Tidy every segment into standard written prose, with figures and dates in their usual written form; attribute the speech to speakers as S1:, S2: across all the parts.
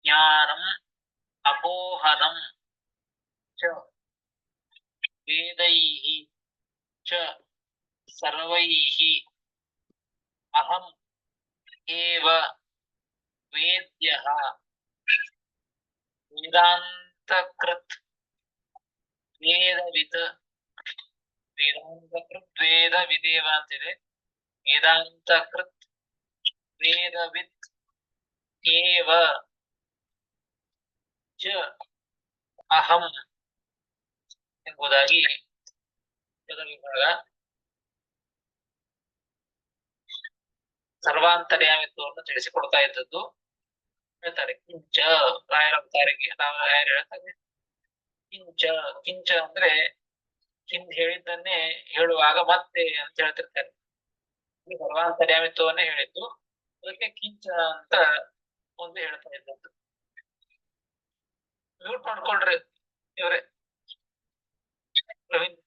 S1: ಜ್ಞಾನಂ ಅಪೋಹನಂ ಚ ವೇದೈಃ ಚ ಸರ್ವೈಃ ಅಹಂ ಏವ ವೇದ್ಯಃ ವೇದಾಂತಕೃತ್ ವೇದವಿತ್ ವೇದಾಂತಕೃತ್ ವೇದವಿದೇವ ಅಂತಿದೆ. ವೇದಾಂತಕೃತ್ ವೇದವಿತ್ ಏವ ಚ ಅಹಂ ಎಂಬುದಾಗಿ ಪದವಿಭಾಗ ಸರ್ವಾಂತರ್ಯಾಮಿತ್ವವನ್ನು ತಿಳಿಸಿಕೊಡ್ತಾ ಇದ್ದದ್ದು. ಹೇಳ್ತಾರೆ ಕಿಂಚ ರಾಯರವತಾರಿಗೆ ರಾಯರು ಹೇಳ್ತಾರೆ ಕಿಂಚ. ಕಿಂಚ ಅಂದ್ರೆ ಹಿಂದ್ ಹೇಳಿದ್ದನ್ನೇ ಹೇಳುವಾಗ ಮತ್ತೆ ಅಂತ ಹೇಳ್ತಿರ್ತಾರೆ. ಸರ್ವಾಂತರ್ಯಾಮಿತ್ವವನ್ನೇ ಹೇಳಿದ್ದು, ಅದಕ್ಕೆ ಕಿಂಚ ಅಂತ ಒಂದು ಹೇಳ್ತಾ ಇದ್ದದ್ದು. ಮ್ಯೂಟ್ ಮಾಡ್ಕೊಳ್ರಿ ಇವ್ರೆ ಪ್ರವೀಣ್.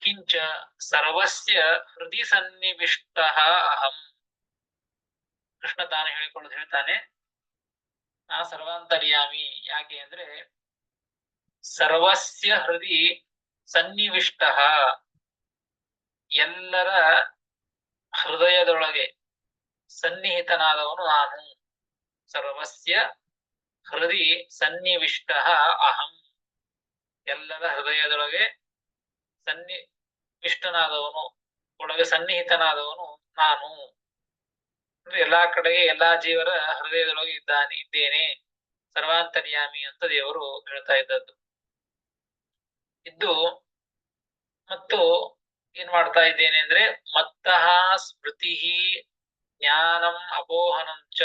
S1: ಕಿಂಚ ಸರ್ವಸ್ಯ ಹೃದಯ ಸನ್ನಿವಿಷ್ಟ ಅಹಂ. ಕೃಷ್ಣ ತಾನು ಹೇಳಿಕೊಳ್ಳೋದು ಹೇಳ್ತಾನೆ, ನಾ ಸರ್ವಾಂತರ್ಯಾಮಿ. ಯಾಕೆ ಅಂದ್ರೆ ಸರ್ವಸ್ಯ ಹೃದಯ ಸನ್ನಿವಿಷ್ಟ, ಎಲ್ಲರ ಹೃದಯದೊಳಗೆ ಸನ್ನಿಹಿತನಾದವನು ನಾನು. ಸರ್ವಸ್ಯ ಹೃದಯ ಸನ್ನಿವಿಷ್ಟ ಅಹಂ, ಎಲ್ಲರ ಹೃದಯದೊಳಗೆ ಸನ್ನಿವಿಷ್ಟನಾದವನು, ಒಳಗೆ ಸನ್ನಿಹಿತನಾದವನು ನಾನು. ಅಂದ್ರೆ ಎಲ್ಲಾ ಕಡೆಗೆ ಎಲ್ಲಾ ಜೀವರ ಹೃದಯದೊಳಗೆ ಇದ್ದೇನೆ, ಸರ್ವಾಂತರ್ಯಾಮಿ ಅಂತ ದೇವರು ಹೇಳ್ತಾ ಇದ್ದದ್ದು. ಇದ್ದು ಮತ್ತು ಏನ್ ಮಾಡ್ತಾ ಇದ್ದೇನೆ ಅಂದ್ರೆ ಮತ್ತಃ ಸ್ಮೃತಿ ಜ್ಞಾನಂ ಅಪೋಹನಂ ಚ.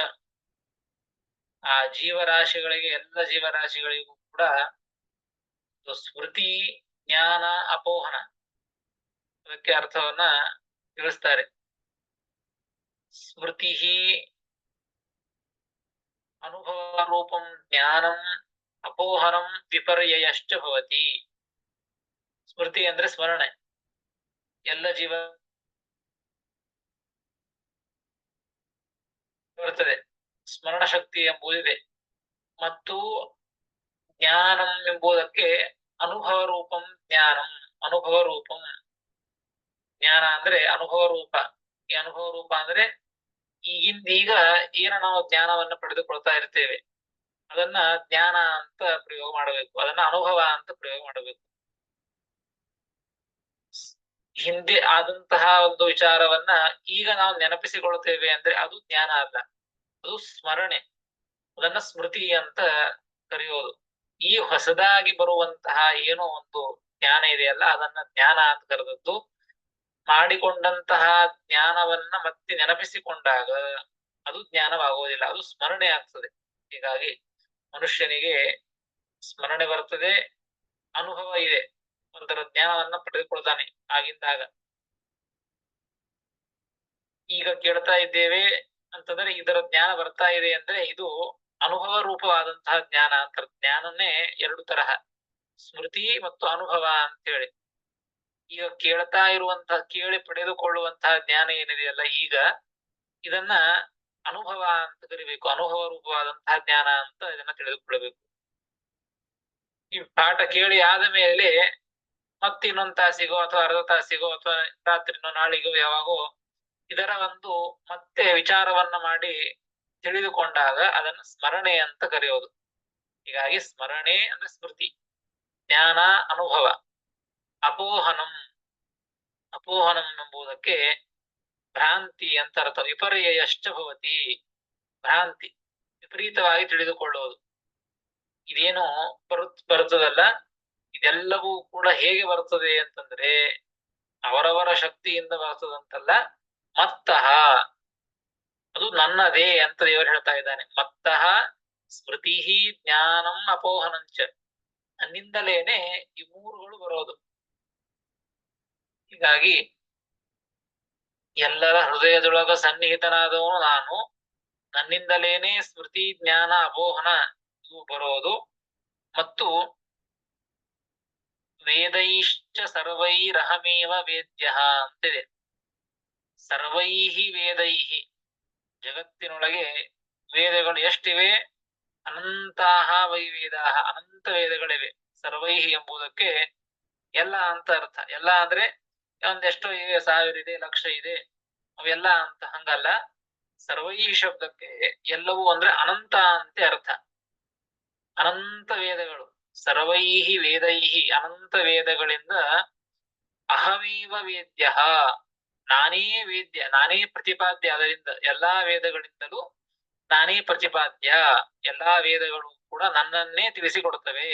S1: ಆ ಜೀವರಾಶಿಗಳಿಗೆ, ಎಲ್ಲ ಜೀವರಾಶಿಗಳಿಗೂ ಕೂಡ ಸ್ಮೃತಿ ಜ್ಞಾನ ಅಪೋಹನ, ಅದಕ್ಕೆ ಅರ್ಥವನ್ನ ತಿಳಿಸ್ತಾರೆ. ಸ್ಮೃತಿ ಅನುಭವ ರೂಪಂ ಜ್ಞಾನಂ ಅಪೋಹನಂ ವಿಪರ್ಯಯಶ್ಚ ಭವತಿ. ಸ್ಮೃತಿ ಅಂದ್ರೆ ಸ್ಮರಣೆ, ಎಲ್ಲ ಜೀವ ಬರ್ತದೆ, ಸ್ಮರಣ ಶಕ್ತಿ ಎಂಬುದಿದೆ. ಮತ್ತು ಜ್ಞಾನಂ ಎಂಬುದಕ್ಕೆ ಅನುಭವ ರೂಪಂ ಜ್ಞಾನಂ, ಅನುಭವ ರೂಪಂ ಜ್ಞಾನ ಅಂದ್ರೆ ಅನುಭವ ರೂಪ. ಈ ಅನುಭವ ರೂಪ ಅಂದ್ರೆ ಈಗಿಂದೀಗ ಏನು ನಾವು ಜ್ಞಾನವನ್ನ ಪಡೆದುಕೊಳ್ತಾ ಇರ್ತೇವೆ, ಅದನ್ನ ಜ್ಞಾನ ಅಂತ ಪ್ರಯೋಗ ಮಾಡಬೇಕು, ಅದನ್ನ ಅನುಭವ ಅಂತ ಪ್ರಯೋಗ ಮಾಡಬೇಕು. ಹಿಂದೆ ಆದಂತಹ ಒಂದು ವಿಚಾರವನ್ನ ಈಗ ನಾವು ನೆನಪಿಸಿಕೊಳ್ತೇವೆ ಅಂದ್ರೆ ಅದು ಜ್ಞಾನ ಅಲ್ಲ, ಅದು ಸ್ಮರಣೆ. ಅದನ್ನ ಸ್ಮೃತಿ ಅಂತ ಕರೆಯೋದು. ಈ ಹೊಸದಾಗಿ ಬರುವಂತಹ ಏನೋ ಒಂದು ಜ್ಞಾನ ಇದೆಯಲ್ಲ, ಅದನ್ನ ಜ್ಞಾನ ಅಂತ ಕರೆದದ್ದು. ಮಾಡಿಕೊಂಡಂತಹ ಜ್ಞಾನವನ್ನ ಮತ್ತೆ ನೆನಪಿಸಿಕೊಂಡಾಗ ಅದು ಜ್ಞಾನವಾಗುವುದಿಲ್ಲ, ಅದು ಸ್ಮರಣೆ ಆಗ್ತದೆ. ಹೀಗಾಗಿ ಮನುಷ್ಯನಿಗೆ ಸ್ಮರಣೆ ಬರ್ತದೆ, ಅನುಭವ ಇದೆ, ಒಂಥರ ಜ್ಞಾನವನ್ನ ಪಡೆದುಕೊಳ್ತಾನೆ ಆಗಿಂದಾಗ. ಈಗ ಕೇಳ್ತಾ ಇದ್ದೇವೆ ಅಂತಂದ್ರೆ ಇದರ ಜ್ಞಾನ ಬರ್ತಾ ಇದೆ ಅಂದ್ರೆ ಇದು ಅನುಭವ ರೂಪವಾದಂತಹ ಜ್ಞಾನ ಅಂತ. ಜ್ಞಾನನೇ ಎರಡು ತರಹ, ಸ್ಮೃತಿ ಮತ್ತು ಅನುಭವ ಅಂತೇಳಿ. ಈಗ ಕೇಳ್ತಾ ಇರುವಂತಹ, ಕೇಳಿ ಪಡೆದುಕೊಳ್ಳುವಂತಹ ಜ್ಞಾನ ಏನಿದೆಯಲ್ಲ ಈಗ, ಇದನ್ನ ಅನುಭವ ಅಂತ ಕರಿಬೇಕು, ಅನುಭವ ರೂಪವಾದಂತಹ ಜ್ಞಾನ ಅಂತ ಇದನ್ನ ತಿಳಿದುಕೊಳ್ಳಬೇಕು. ಈ ಪಾಠ ಕೇಳಿ ಆದ ಮೇಲೆ ಮತ್ತೆ ಇನ್ನೊಂದು ತಾಸಿಗೋ ಅಥವಾ ಅರ್ಧ ತಾಸಿಗೋ ಅಥವಾ ರಾತ್ರಿನೋ ನಾಳಿಗೋ ಯಾವಾಗೋ ಇದರ ಒಂದು ಮತ್ತೆ ವಿಚಾರವನ್ನ ಮಾಡಿ ತಿಳಿದುಕೊಂಡಾಗ ಅದನ್ನ ಸ್ಮರಣೆ ಅಂತ ಕರೆಯೋದು. ಹೀಗಾಗಿ ಸ್ಮರಣೆ ಅಂದ್ರೆ ಸ್ಮೃತಿ, ಜ್ಞಾನ ಅನುಭವ. ಅಪೋಹನಂ, ಅಪೋಹನಂ ಎಂಬುದಕ್ಕೆ ಭ್ರಾಂತಿ ಅಂತ ಅರ್ಥ. ವಿಪರ್ಯಯಶ್ಚ ಭವತಿ, ಭ್ರಾಂತಿ, ವಿಪರೀತವಾಗಿ ತಿಳಿದುಕೊಳ್ಳುವುದು. ಇದೇನು ಬರ್ತದಲ್ಲ, ಇದೆಲ್ಲವೂ ಕೂಡ ಹೇಗೆ ಬರ್ತದೆ ಅಂತಂದ್ರೆ ಅವರವರ ಶಕ್ತಿಯಿಂದ ಬರ್ತದಂತಲ್ಲ, ಮತ್ತಃ ಅದು ನನ್ನದೇ ಅಂತ ದೇವರು ಹೇಳ್ತಾ ಇದ್ದಾನೆ. ಮತ್ತಃ ಸ್ಮೃತಿ ಜ್ಞಾನಂ ಅಪೋಹನಂಚ, ನನ್ನಿಂದಲೇನೆ ಈ ಮೂರುಗಳು ಬರೋದು. ಹೀಗಾಗಿ ಎಲ್ಲರ ಹೃದಯದೊಳಗ ಸನ್ನಿಹಿತನಾದವನು ನಾನು, ನನ್ನಿಂದಲೇನೆ ಸ್ಮೃತಿ ಜ್ಞಾನ ಅಪೋಹನ ಇವು ಬರೋದು. ಮತ್ತು ವೇದೈಶ್ಚ ಸರ್ವೈರಹಮೇವ ವೇದ್ಯ ಅಂತಿದೆ. ಸರ್ವೈಹಿ ವೇದೈಹಿ, ಜಗತ್ತಿನೊಳಗೆ ವೇದಗಳು ಎಷ್ಟಿವೆ? ಅನಂತಾಹ ವೈ ವೇದಾಹ, ಅನಂತ ವೇದಗಳಿವೆ. ಸರ್ವೈಹಿ ಎಂಬುದಕ್ಕೆ ಎಲ್ಲ ಅಂತ ಅರ್ಥ. ಎಲ್ಲ ಅಂದ್ರೆ ಒಂದೆಷ್ಟೋ ಇವೆ, 1000 ಇದೆ, ಲಕ್ಷ ಇದೆ, ಅವೆಲ್ಲ ಅಂತ ಹಂಗಲ್ಲ. ಸರ್ವೈಹಿ ಶಬ್ದಕ್ಕೆ ಎಲ್ಲವೂ ಅಂದ್ರೆ ಅನಂತ ಅಂತ ಅರ್ಥ. ಅನಂತ ವೇದಗಳು, ಸರ್ವೈಹಿ ವೇದೈಹಿ, ಅನಂತ ವೇದಗಳಿಂದ ಅಹಮೇವ ವೇದ್ಯ, ನಾನೇ ವೇದ್ಯ, ನಾನೇ ಪ್ರತಿಪಾದ್ಯ. ಅದರಿಂದ ಎಲ್ಲಾ ವೇದಗಳಿಂದಲೂ ನಾನೇ ಪ್ರತಿಪಾದ್ಯ. ಎಲ್ಲಾ ವೇದಗಳು ಕೂಡ ನನ್ನನ್ನೇ ತಿಳಿಸಿಕೊಡುತ್ತವೆ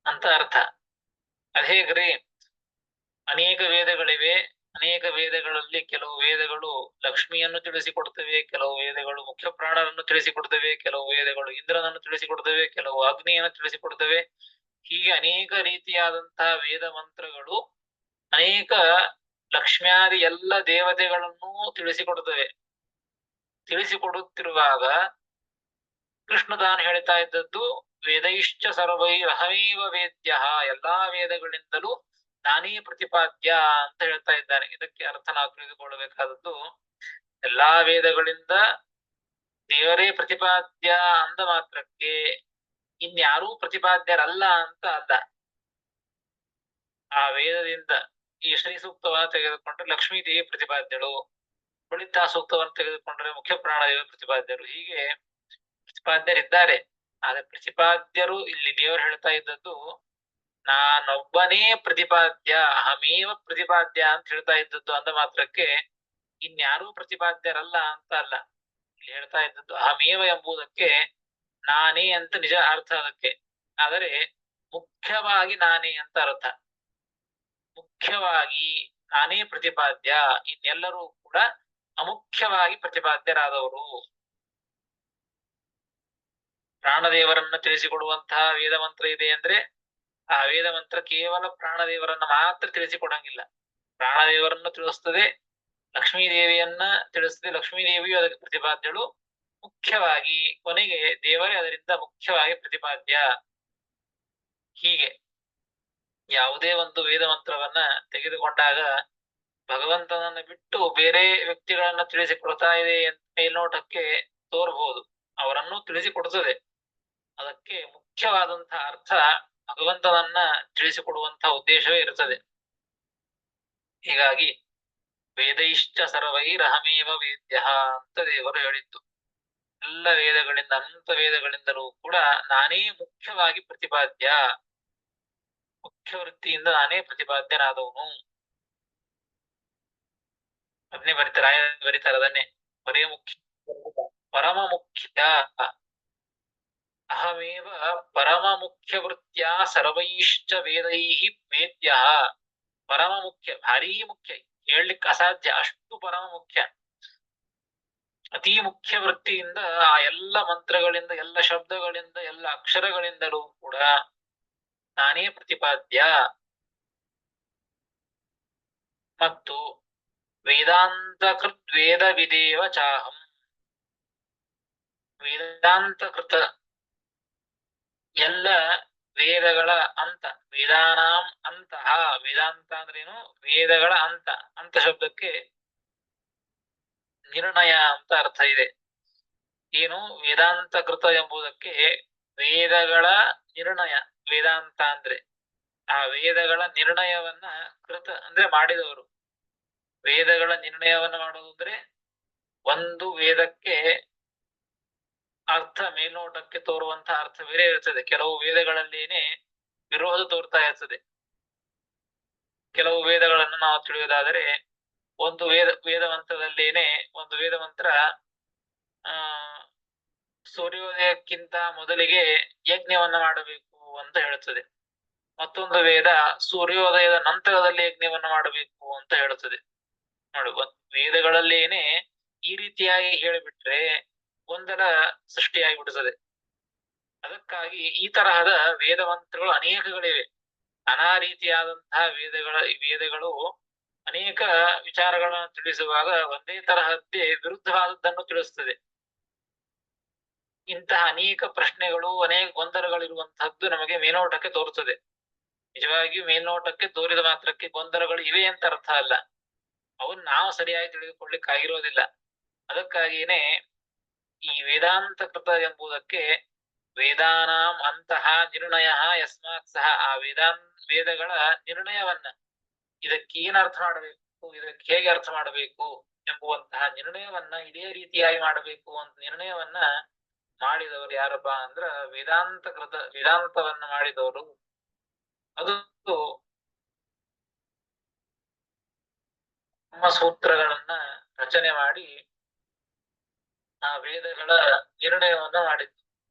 S1: ಅಂತ ಅರ್ಥ. ಅದೇಗ್ರಿ, ಅನೇಕ ವೇದಗಳಿವೆ. ಅನೇಕ ವೇದಗಳಲ್ಲಿ ಕೆಲವು ವೇದಗಳು ಲಕ್ಷ್ಮಿಯನ್ನು ತಿಳಿಸಿಕೊಡ್ತವೆ, ಕೆಲವು ವೇದಗಳು ಮುಖ್ಯ ಪ್ರಾಣರನ್ನು ತಿಳಿಸಿಕೊಡ್ತವೆ, ಕೆಲವು ವೇದಗಳು ಇಂದ್ರನನ್ನು ತಿಳಿಸಿಕೊಡ್ತವೆ, ಕೆಲವು ಅಗ್ನಿಯನ್ನು ತಿಳಿಸಿಕೊಡ್ತವೆ. ಹೀಗೆ ಅನೇಕ ರೀತಿಯಾದಂತಹ ವೇದ ಮಂತ್ರಗಳು ಅನೇಕ ಲಕ್ಷ್ಮ್ಯಾದಿ ಎಲ್ಲ ದೇವತೆಗಳನ್ನು ತಿಳಿಸಿಕೊಡುತ್ತವೆ. ತಿಳಿಸಿಕೊಡುತ್ತಿರುವಾಗ ಕೃಷ್ಣ ತಾನು ಹೇಳ್ತಾ ಇದ್ದದ್ದು ವೇದೈಶ್ಚ ಸರ್ವೈರಹಮೇವ ವೇದ್ಯ, ಎಲ್ಲಾ ವೇದಗಳಿಂದಲೂ ನಾನೇ ಪ್ರತಿಪಾದ್ಯ ಅಂತ ಹೇಳ್ತಾ ಇದ್ದಾನೆ. ಇದಕ್ಕೆ ಅರ್ಥ ನಾವು ತಿಳಿದುಕೊಳ್ಳಬೇಕಾದದ್ದು, ಎಲ್ಲಾ ವೇದಗಳಿಂದ ದೇವರೇ ಪ್ರತಿಪಾದ್ಯ ಅಂದ ಮಾತ್ರಕ್ಕೆ ಇನ್ಯಾರೂ ಪ್ರತಿಪಾದ್ಯರಲ್ಲ ಅಂತ ಅಲ್ಲ. ಆ ವೇದದಿಂದ ಈ ಶ್ರೀ ಸೂಕ್ತವನ್ನು ತೆಗೆದುಕೊಂಡ್ರೆ ಲಕ್ಷ್ಮೀ ದೇವಿ ಪ್ರತಿಪಾದ್ಯಳು, ಬಳಿತಾ ಸೂಕ್ತವನ್ನು ತೆಗೆದುಕೊಂಡ್ರೆ ಮುಖ್ಯ ಪ್ರಾಣದೇವಿ ಪ್ರತಿಪಾದ್ಯರು. ಹೀಗೆ ಪ್ರತಿಪಾದ್ಯರಿದ್ದಾರೆ. ಆದ್ರೆ ಪ್ರತಿಪಾದ್ಯರು ಇಲ್ಲಿ ದೇವರು ಹೇಳ್ತಾ ಇದ್ದದ್ದು ನಾನೊಬ್ಬನೇ ಪ್ರತಿಪಾದ್ಯ, ಅಹಮೇವ ಪ್ರತಿಪಾದ್ಯ ಅಂತ ಹೇಳ್ತಾ ಇದ್ದದ್ದು ಅಂದ ಮಾತ್ರಕ್ಕೆ ಇನ್ಯಾರೂ ಪ್ರತಿಪಾದ್ಯರಲ್ಲ ಅಂತ ಅಲ್ಲ. ಇಲ್ಲಿ ಹೇಳ್ತಾ ಇದ್ದದ್ದು ಅಹಮೇವ ಎಂಬುದಕ್ಕೆ ನಾನೇ ಅಂತ ನಿಜ ಅರ್ಥ ಅದಕ್ಕೆ. ಆದರೆ ಮುಖ್ಯವಾಗಿ ನಾನೇ ಅಂತ ಅರ್ಥ. ಮುಖ್ಯವಾಗಿ ನಾನೇ ಪ್ರತಿಪಾದ್ಯ, ಇನ್ನೆಲ್ಲರೂ ಕೂಡ ಅಮುಖ್ಯವಾಗಿ ಪ್ರತಿಪಾದ್ಯರಾದವರು. ಪ್ರಾಣದೇವರನ್ನ ತಿಳಿಸಿಕೊಡುವಂತಹ ವೇದ ಮಂತ್ರ ಇದೆ ಅಂದ್ರೆ ಆ ವೇದ ಮಂತ್ರ ಕೇವಲ ಪ್ರಾಣದೇವರನ್ನ ಮಾತ್ರ ತಿಳಿಸಿಕೊಡಂಗಿಲ್ಲ. ಪ್ರಾಣದೇವರನ್ನು ತಿಳಿಸ್ತದೆ, ಲಕ್ಷ್ಮೀ ದೇವಿಯನ್ನ ತಿಳಿಸ್ತದೆ, ಲಕ್ಷ್ಮೀ ದೇವಿಯು ಅದಕ್ಕೆ ಪ್ರತಿಪಾದ್ಯಳು. ಮುಖ್ಯವಾಗಿ ಕೊನೆಗೆ ದೇವರೇ ಅದರಿಂದ ಮುಖ್ಯವಾಗಿ ಪ್ರತಿಪಾದ್ಯ. ಹೀಗೆ ಯಾವುದೇ ಒಂದು ವೇದ ಮಂತ್ರವನ್ನ ತೆಗೆದುಕೊಂಡಾಗ ಭಗವಂತನನ್ನ ಬಿಟ್ಟು ಬೇರೆ ವ್ಯಕ್ತಿಗಳನ್ನ ತಿಳಿಸಿಕೊಡ್ತಾ ಇದೆ ಅಂತ ಮೇಲ್ನೋಟಕ್ಕೆ ತೋರ್ಬಹುದು. ಅವರನ್ನು ತಿಳಿಸಿಕೊಡುತ್ತದೆ. ಅದಕ್ಕೆ ಮುಖ್ಯವಾದಂತಹ ಅರ್ಥ ಭಗವಂತನನ್ನ ತಿಳಿಸಿಕೊಡುವಂತಹ ಉದ್ದೇಶವೇ ಇರುತ್ತದೆ. ಹೀಗಾಗಿ ವೇದೈಶ್ಚ ಸರ್ವೈರಹಮೇವ ವೇದ್ಯ ಅಂತ ದೇವರು ಹೇಳಿದ್ದು. ಎಲ್ಲ ವೇದಗಳಿಂದ, ಅನಂತ ವೇದಗಳಿಂದಲೂ ಕೂಡ ನಾನೇ ಮುಖ್ಯವಾಗಿ ಪ್ರತಿಪಾದ್ಯ, ಮುಖ್ಯ ವೃತ್ತಿಯಿಂದ ನಾನೇ ಪ್ರತಿಪಾದ್ಯನಾದವನು. ಅದನ್ನೇ ಬರೀತಾರೆ ಅದನ್ನೇ ಬರೇ ಮುಖ್ಯ, ಪರಮ ಮುಖ್ಯ. ಅಹಮೇವ ಪರಮ ಮುಖ್ಯ ವೃತ್ಯ ಸರ್ವೈಶ್ಚ ವೇದೈಹಿ ವೇದ್ಯ. ಪರಮ ಮುಖ್ಯ, ಭಾರೀ ಮುಖ್ಯ, ಹೇಳಲಿಕ್ಕೆ ಅಸಾಧ್ಯ, ಅಷ್ಟು ಪರಮ ಮುಖ್ಯ. ಅತಿ ಮುಖ್ಯ ವೃತ್ತಿಯಿಂದ ಆ ಎಲ್ಲ ಮಂತ್ರಗಳಿಂದ, ಎಲ್ಲ ಶಬ್ದಗಳಿಂದ, ಎಲ್ಲ ಅಕ್ಷರಗಳಿಂದಲೂ ಕೂಡ ನಾನೇ ಪ್ರತಿಪಾದ್ಯ. ಮತ್ತು ವೇದಾಂತಕೃತ್ ವೇದ ವಿದೇವ ಚಾಹಂ. ವೇದಾಂತಕೃತ ಎಲ್ಲ ವೇದಗಳ ಅಂತ, ವೇದಾನಾಂ ಅಂತಹ. ವೇದಾಂತ ಅಂದ್ರೇನು? ವೇದಗಳ ಅಂತ. ಅಂತ ಶಬ್ದಕ್ಕೆ ನಿರ್ಣಯ ಅಂತ ಅರ್ಥ ಇದೆ. ಏನು? ವೇದಾಂತಕೃತ ಎಂಬುದಕ್ಕೆ ವೇದಗಳ ನಿರ್ಣಯ. ವೇದಾಂತ ಅಂದ್ರೆ ಆ ವೇದಗಳ ನಿರ್ಣಯವನ್ನ, ಕೃತ ಅಂದ್ರೆ ಮಾಡಿದವರು. ವೇದಗಳ ನಿರ್ಣಯವನ್ನ ಮಾಡೋದು ಅಂದ್ರೆ ಒಂದು ವೇದಕ್ಕೆ ಅರ್ಥ ಮೇಲ್ನೋಟಕ್ಕೆ ತೋರುವಂತಹ ಅರ್ಥ ಬೇರೆ ಇರ್ತದೆ. ಕೆಲವು ವೇದಗಳಲ್ಲೇನೆ ವಿರೋಧ ತೋರ್ತಾ ಇರ್ತದೆ. ಕೆಲವು ವೇದಗಳನ್ನು ನಾವು ತಿಳಿಯುವುದಾದರೆ, ಒಂದು ವೇದ ಮಂತ್ರದಲ್ಲೇನೆ ಒಂದು ವೇದ ಮಂತ್ರ ಆ ಸೂರ್ಯೋದಯಕ್ಕಿಂತ ಮೊದಲಿಗೆ ಯಜ್ಞವನ್ನ ಮಾಡಬೇಕು ಅಂತ ಹೇಳುತ್ತದೆ. ಮತ್ತೊಂದು ವೇದ ಸೂರ್ಯೋದಯದ ನಂತರದಲ್ಲಿ ಯಜ್ಞವನ್ನ ಮಾಡಬೇಕು ಅಂತ ಹೇಳುತ್ತದೆ. ನೋಡು, ವೇದಗಳಲ್ಲೇನೆ ಈ ರೀತಿಯಾಗಿ ಹೇಳಿಬಿಟ್ರೆ ಗೊಂದಲ ಸೃಷ್ಟಿಯಾಗಿ ಬಿಡುತ್ತದೆ. ಅದಕ್ಕಾಗಿ ಈ ತರಹದ ವೇದ ಮಂತ್ರಗಳು ಅನೇಕಗಳಿವೆ. ನಾನಾ ರೀತಿಯಾದಂತಹ ವೇದಗಳು ಅನೇಕ ವಿಚಾರಗಳನ್ನು ತಿಳಿಸುವಾಗ ಒಂದೇ ತರಹದ್ದೇ ವಿರುದ್ಧವಾದದ್ದನ್ನು ತಿಳಿಸುತ್ತದೆ. ಇಂತಹ ಅನೇಕ ಪ್ರಶ್ನೆಗಳು, ಅನೇಕ ಗೊಂದಲಗಳಿರುವಂತಹದ್ದು ನಮಗೆ ಮೇಲ್ನೋಟಕ್ಕೆ ತೋರುತ್ತದೆ. ನಿಜವಾಗಿಯೂ ಮೇಲ್ನೋಟಕ್ಕೆ ತೋರಿದ ಮಾತ್ರಕ್ಕೆ ಗೊಂದಲಗಳು ಇವೆ ಅಂತ ಅರ್ಥ ಅಲ್ಲ. ಅವನ್ ನಾವು ಸರಿಯಾಗಿ ತಿಳಿದುಕೊಳ್ಳಿಕ್ಕಾಗಿರೋದಿಲ್ಲ. ಅದಕ್ಕಾಗಿಯೇ ಈ ವೇದಾಂತ ಕೃತ ಎಂಬುದಕ್ಕೆ ವೇದಾನಾಂ ಅಂತಹ ನಿರ್ಣಯ ಯಸ್ಮಾತ್ ಸಹ ಆ ವೇದಗಳ ನಿರ್ಣಯವನ್ನ ಇದಕ್ಕೆ ಏನ್ ಅರ್ಥ ಮಾಡಬೇಕು, ಇದಕ್ಕೆ ಹೇಗೆ ಅರ್ಥ ಮಾಡಬೇಕು ಎಂಬುವಂತಹ ನಿರ್ಣಯವನ್ನ ಇದೇ ರೀತಿಯಾಗಿ ಮಾಡಬೇಕು ಅಂತ ನಿರ್ಣಯವನ್ನ ಮಾಡಿದವರು ಯಾರಪ್ಪ ಅಂದ್ರ ವೇದಾಂತವನ್ನ ಮಾಡಿದವರು. ಅದು ನಮ್ಮ ಸೂತ್ರಗಳನ್ನ ರಚನೆ ಮಾಡಿ ಆ ವೇದಗಳ ನಿರ್ಣಯವನ್ನ ಮಾಡಿದ್ರು.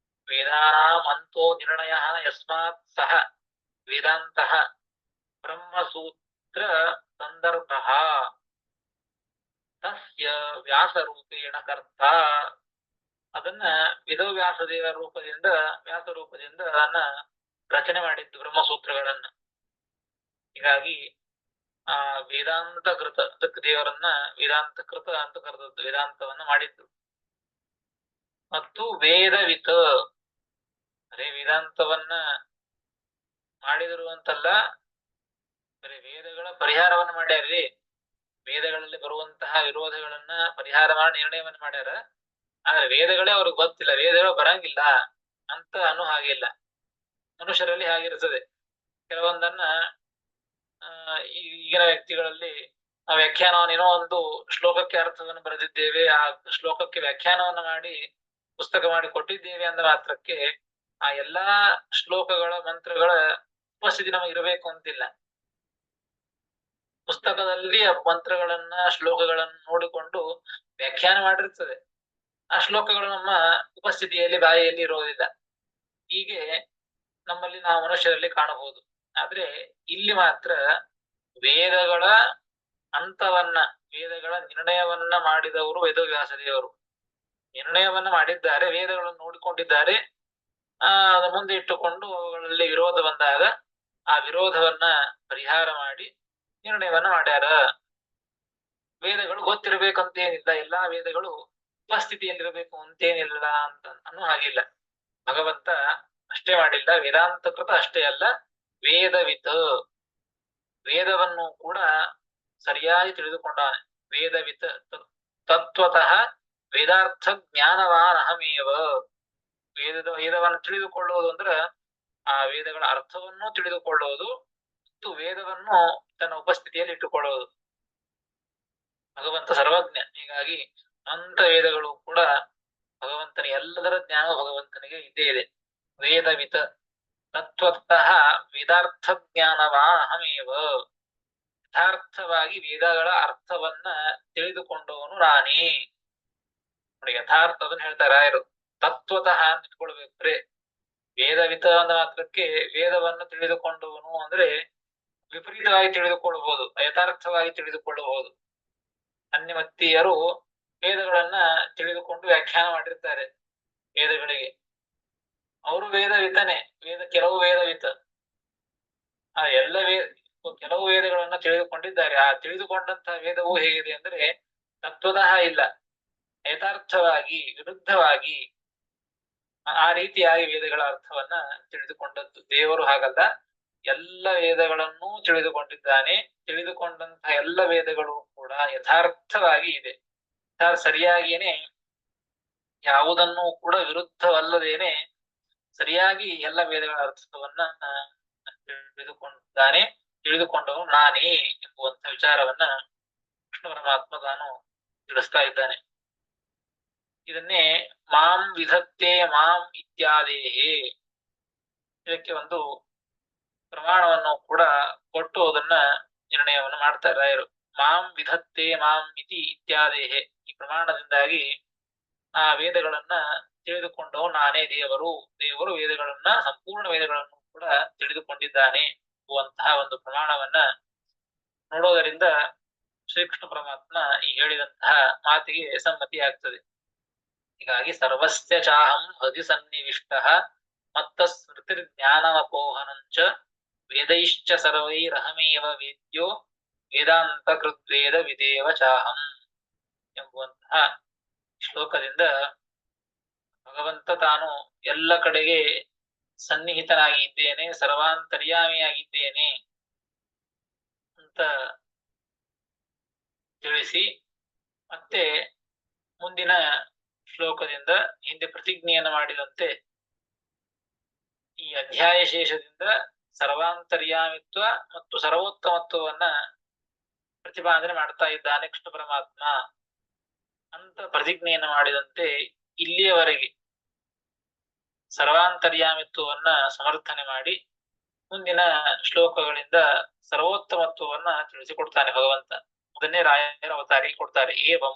S1: ವೇದಾನಾಂ ಅಂತೋ ನಿರ್ಣಯ ಯಸ್ಮಾತ್ ಸಹ ವೇದಾಂತಃ ಬ್ರಹ್ಮಸೂತ್ರ ಸಂದರ್ಭ ತಸ್ಯ ವ್ಯಾಸರೂಪೇಣ ಕರ್ತ. ಅದನ್ನ ವೇದವ್ಯಾಸದೇವರ ವ್ಯಾಸ ರೂಪದಿಂದ ಅದನ್ನ ರಚನೆ ಮಾಡಿದ್ದು ಬ್ರಹ್ಮಸೂತ್ರಗಳನ್ನ. ಹೀಗಾಗಿ ಆ ವೇದಾಂತ ಕೃತ, ಅದಕ್ಕೆ ದೇವರನ್ನ ವೇದಾಂತ ಕೃತ ಅಂತ ಕರೆದದ್ದು, ವೇದಾಂತವನ್ನ ಮಾಡಿದ್ದು. ಮತ್ತು ವೇದವಿತ್, ಅದೇ ವೇದಾಂತವನ್ನ ಮಾಡಿದರು ಅಂತಲ್ಲ, ಬರೀ ವೇದಗಳ ಪರಿಹಾರವನ್ನ ಮಾಡ್ಯಾರ್ರಿ. ವೇದಗಳಲ್ಲಿ ಬರುವಂತಹ ವಿರೋಧಗಳನ್ನ ಪರಿಹಾರ ಮಾಡಿ ನಿರ್ಣಯವನ್ನ ಮಾಡ್ಯಾರ. ಆದ್ರೆ ವೇದಗಳೇ ಅವ್ರಿಗೆ ಗೊತ್ತಿಲ್ಲ, ವೇದಗಳು ಬರಂಗಿಲ್ಲ ಅಂತ ಅನ್ನೋ ಹಾಗಿಲ್ಲ. ಮನುಷ್ಯರಲ್ಲಿ ಹಾಗಿರ್ತದೆ. ಕೆಲವೊಂದನ್ನ ಈಗಿನ ವ್ಯಕ್ತಿಗಳಲ್ಲಿ ಆ ವ್ಯಾಖ್ಯಾನವನ್ನು ಏನೋ ಒಂದು ಶ್ಲೋಕಕ್ಕೆ ಅರ್ಥವನ್ನು ಬರೆದಿದ್ದೇವೆ, ಆ ಶ್ಲೋಕಕ್ಕೆ ವ್ಯಾಖ್ಯಾನವನ್ನ ಮಾಡಿ ಪುಸ್ತಕ ಮಾಡಿ ಕೊಟ್ಟಿದ್ದೇವೆ ಅಂದ ಮಾತ್ರಕ್ಕೆ ಆ ಎಲ್ಲಾ ಶ್ಲೋಕಗಳ ಮಂತ್ರಗಳ ಉಪಸ್ಥಿತಿ ನಮಗೆ ಇರಬೇಕು ಅಂತಿಲ್ಲ. ಪುಸ್ತಕದಲ್ಲಿ ಆ ಮಂತ್ರಗಳನ್ನ ಶ್ಲೋಕಗಳನ್ನ ನೋಡಿಕೊಂಡು ವ್ಯಾಖ್ಯಾನ ಮಾಡಿರ್ತದೆ. ಆ ಶ್ಲೋಕಗಳು ನಮ್ಮ ಉಪಸ್ಥಿತಿಯಲ್ಲಿ ಬಾಯಿಯಲ್ಲಿ ಇರುವುದಿಲ್ಲ. ಹೀಗೆ ನಮ್ಮಲ್ಲಿ ನಾವು ಮನುಷ್ಯರಲ್ಲಿ ಕಾಣಬಹುದು. ಆದ್ರೆ ಇಲ್ಲಿ ಮಾತ್ರ ವೇದಗಳ ಅಂತವನ್ನ, ವೇದಗಳ ನಿರ್ಣಯವನ್ನ ಮಾಡಿದವರು ವೇದವ್ಯಾಸದೇವರು. ನಿರ್ಣಯವನ್ನ ಮಾಡಿದ್ದಾರೆ, ವೇದಗಳನ್ನು ನೋಡಿಕೊಂಡಿದ್ದಾರೆ. ಮುಂದೆ ಇಟ್ಟುಕೊಂಡು ಅವುಗಳಲ್ಲಿ ವಿರೋಧ ಬಂದಾಗ ಆ ವಿರೋಧವನ್ನ ಪರಿಹಾರ ಮಾಡಿ ನಿರ್ಣಯವನ್ನ ಮಾಡ್ಯಾರ. ವೇದಗಳು ಗೊತ್ತಿರಬೇಕಂತೇನಿಲ್ಲ, ಎಲ್ಲಾ ವೇದಗಳು ಉಪಸ್ಥಿತಿಯಲ್ಲಿರಬೇಕು ಅಂತೇನಿಲ್ಲ ಅಂತ ಅನ್ನೋ ಹಾಗಿಲ್ಲ. ಭಗವಂತ ಅಷ್ಟೇ ಮಾಡಿಲ್ಲ, ವೇದಾಂತ ಕೃತ ಅಷ್ಟೇ ಅಲ್ಲ, ವೇದವಿತ್, ವೇದವನ್ನು ಕೂಡ ಸರಿಯಾಗಿ ತಿಳಿದುಕೊಂಡಾನೆ. ವೇದವಿತ್ ತತ್ವತಃ ವೇದಾರ್ಥ ಜ್ಞಾನವಾನ್ ಅಹಮೇವ. ವೇದವನ್ನು ತಿಳಿದುಕೊಳ್ಳುವುದು ಅಂದ್ರ ಆ ವೇದಗಳ ಅರ್ಥವನ್ನು ತಿಳಿದುಕೊಳ್ಳುವುದು ಮತ್ತು ವೇದವನ್ನು ತನ್ನ ಉಪಸ್ಥಿತಿಯಲ್ಲಿ ಇಟ್ಟುಕೊಳ್ಳುವುದು. ಭಗವಂತ ಸರ್ವಜ್ಞ. ಹೀಗಾಗಿ ಅನಂತ ವೇದಗಳು ಕೂಡ ಭಗವಂತನಿಗೆ, ಎಲ್ಲದರ ಜ್ಞಾನ ಭಗವಂತನಿಗೆ ಇದ್ದೇ ಇದೆ. ವೇದವಿತ್ ತತ್ವತಃ ವೇದಾರ್ಥ ಜ್ಞಾನವಾ ಅಹಮೇವ. ಯಥಾರ್ಥವಾಗಿ ವೇದಗಳ ಅರ್ಥವನ್ನ ತಿಳಿದುಕೊಂಡವನು ನಾನೇ. ನೋಡಿ, ಯಥಾರ್ಥದನ್ನ ಹೇಳ್ತಾರೆ ರಾಯರು. ತತ್ವತಃ ಅಂತ ಇಟ್ಕೊಳ್ಬೇಕ್ರೆ, ವೇದವಿತ ಅಂದ ಮಾತ್ರಕ್ಕೆ ವೇದವನ್ನು ತಿಳಿದುಕೊಂಡವನು ಅಂದ್ರೆ ವಿಪರೀತವಾಗಿ ತಿಳಿದುಕೊಳ್ಳಬಹುದು, ಯಥಾರ್ಥವಾಗಿ ತಿಳಿದುಕೊಳ್ಳಬಹುದು. ಅನ್ಯಮತೀಯರು ವೇದಗಳನ್ನ ತಿಳಿದುಕೊಂಡು ವ್ಯಾಖ್ಯಾನ ಮಾಡಿರ್ತಾರೆ ವೇದಗಳಿಗೆ. ಅವರು ವೇದವಿತನೆ, ಕೆಲವು ವೇದವಿತ, ಆ ಎಲ್ಲ ಕೆಲವು ವೇದಗಳನ್ನ ತಿಳಿದುಕೊಂಡಿದ್ದಾರೆ. ಆ ತಿಳಿದುಕೊಂಡಂತಹ ವೇದವು ಹೇಗಿದೆ ಅಂದ್ರೆ ತತ್ವತಃ ಇಲ್ಲ, ಯಥಾರ್ಥವಾಗಿ ವಿರುದ್ಧವಾಗಿ ಆ ರೀತಿಯಾಗಿ ವೇದಗಳ ಅರ್ಥವನ್ನ ತಿಳಿದುಕೊಂಡದ್ದು. ದೇವರು ಹಾಗಲ್ಲ, ಎಲ್ಲ ವೇದಗಳನ್ನೂ ತಿಳಿದುಕೊಂಡಿದ್ದಾನೆ. ತಿಳಿದುಕೊಂಡಂತಹ ಎಲ್ಲ ವೇದಗಳು ಕೂಡ ಯಥಾರ್ಥವಾಗಿ ಇದೆ, ಸರಿಯಾಗಿಯೇನೆ, ಯಾವುದನ್ನು ಕೂಡ ವಿರುದ್ಧವಲ್ಲದೇನೆ ಸರಿಯಾಗಿ ಎಲ್ಲ ವೇದಗಳ ಅರ್ಥವನ್ನ ತಿಳಿದುಕೊಂಡಿದ್ದಾನೆ. ತಿಳಿದುಕೊಂಡವನು ನಾನೇ ಎಂಬುವಂತ ವಿಚಾರವನ್ನ ಕೃಷ್ಣ ಪರಮಾತ್ಮ ತಾನು ತಿಳಿಸ್ತಾ ಇದ್ದಾನೆ. ಇದನ್ನೇ ಮಾಂ ವಿಧತ್ತೆ ಮಾಂ ಇತ್ಯಾದೇಹೇ, ಇದಕ್ಕೆ ಒಂದು ಪ್ರಮಾಣವನ್ನು ಕೂಡ ಕೊಟ್ಟು ಅದನ್ನ ನಿರ್ಣಯವನ್ನು ಮಾಡ್ತಾರೆ ರಾಯರು. ಮಾಂ ವಿಧತ್ತೆ ಮಾಂ ಇತಿ ಇತ್ಯಾದೇಹೇ, ಈ ಪ್ರಮಾಣದಿಂದಾಗಿ ಆ ವೇದಗಳನ್ನ ತಿಳಿದುಕೊಂಡವು ನಾನೇ ದೇವರು. ದೇವರು ವೇದಗಳನ್ನ, ಸಂಪೂರ್ಣ ವೇದಗಳನ್ನು ಕೂಡ ತಿಳಿದುಕೊಂಡಿದ್ದಾನೆ ಎಂಬುವಂತಹ ಒಂದು ಪ್ರಮಾಣವನ್ನ ನೋಡೋದರಿಂದ ಶ್ರೀಕೃಷ್ಣ ಪರಮಾತ್ಮ ಈ ಹೇಳಿದಂತಹ ಮಾತಿಗೆ ಸಮ್ಮತಿ ಆಗ್ತದೆ. ಹೀಗಾಗಿ ಸರ್ವಸ್ಯ ಚಾಹಂ ಹೃದಿ ಸನ್ನಿವಿಷ್ಟ ಮತ್ತ ಸ್ಮೃತಿರ್ ಜ್ಞಾನಮಪೋಹನಂಚ ವೇದೈಶ್ಚ ಸರ್ವೈರಹಮೇವ ವೇದ್ಯೋ ವೇದಾಂತ ಕೃದ್ವೇದ ವಿದೇವ ಚಾಹಂ ಎಂಬುವಂತಹ ಶ್ಲೋಕದಿಂದ ಭಗವಂತ ತಾನು ಎಲ್ಲ ಕಡೆಗೆ ಸನ್ನಿಹಿತನಾಗಿದ್ದೇನೆ, ಸರ್ವಾಂತರ್ಯಾಮಿಯಾಗಿದ್ದೇನೆ ಅಂತ ತಿಳಿಸಿ ಮತ್ತೆ ಮುಂದಿನ ಶ್ಲೋಕದಿಂದ ಹಿಂದೆ ಪ್ರತಿಜ್ಞೆಯನ್ನು ಮಾಡಿದಂತೆ ಈ ಅಧ್ಯಾಯ ಶೇಷದಿಂದ ಸರ್ವಾಂತರ್ಯಾಮಿತ್ವ ಮತ್ತು ಸರ್ವೋತ್ತಮತ್ವವನ್ನ ಪ್ರತಿಪಾದನೆ ಮಾಡ್ತಾ ಇದ್ದಾನೆ ಕೃಷ್ಣ ಪರಮಾತ್ಮ ಅಂತ ಪ್ರತಿಜ್ಞೆಯನ್ನು ಮಾಡಿದಂತೆ ಇಲ್ಲಿಯವರೆಗೆ ಸರ್ವಾಂತರ್ಯಾಮಿತ್ವವನ್ನ ಸಮರ್ಥನೆ ಮಾಡಿ ಮುಂದಿನ ಶ್ಲೋಕಗಳಿಂದ ಸರ್ವೋತ್ತಮತ್ವವನ್ನ ತಿಳಿಸಿಕೊಡ್ತಾನೆ ಭಗವಂತ. ಅದನ್ನೇ ರಾಯರ ಅವತಾರಿ ಕೊಡ್ತಾರೆ. ಏವಂ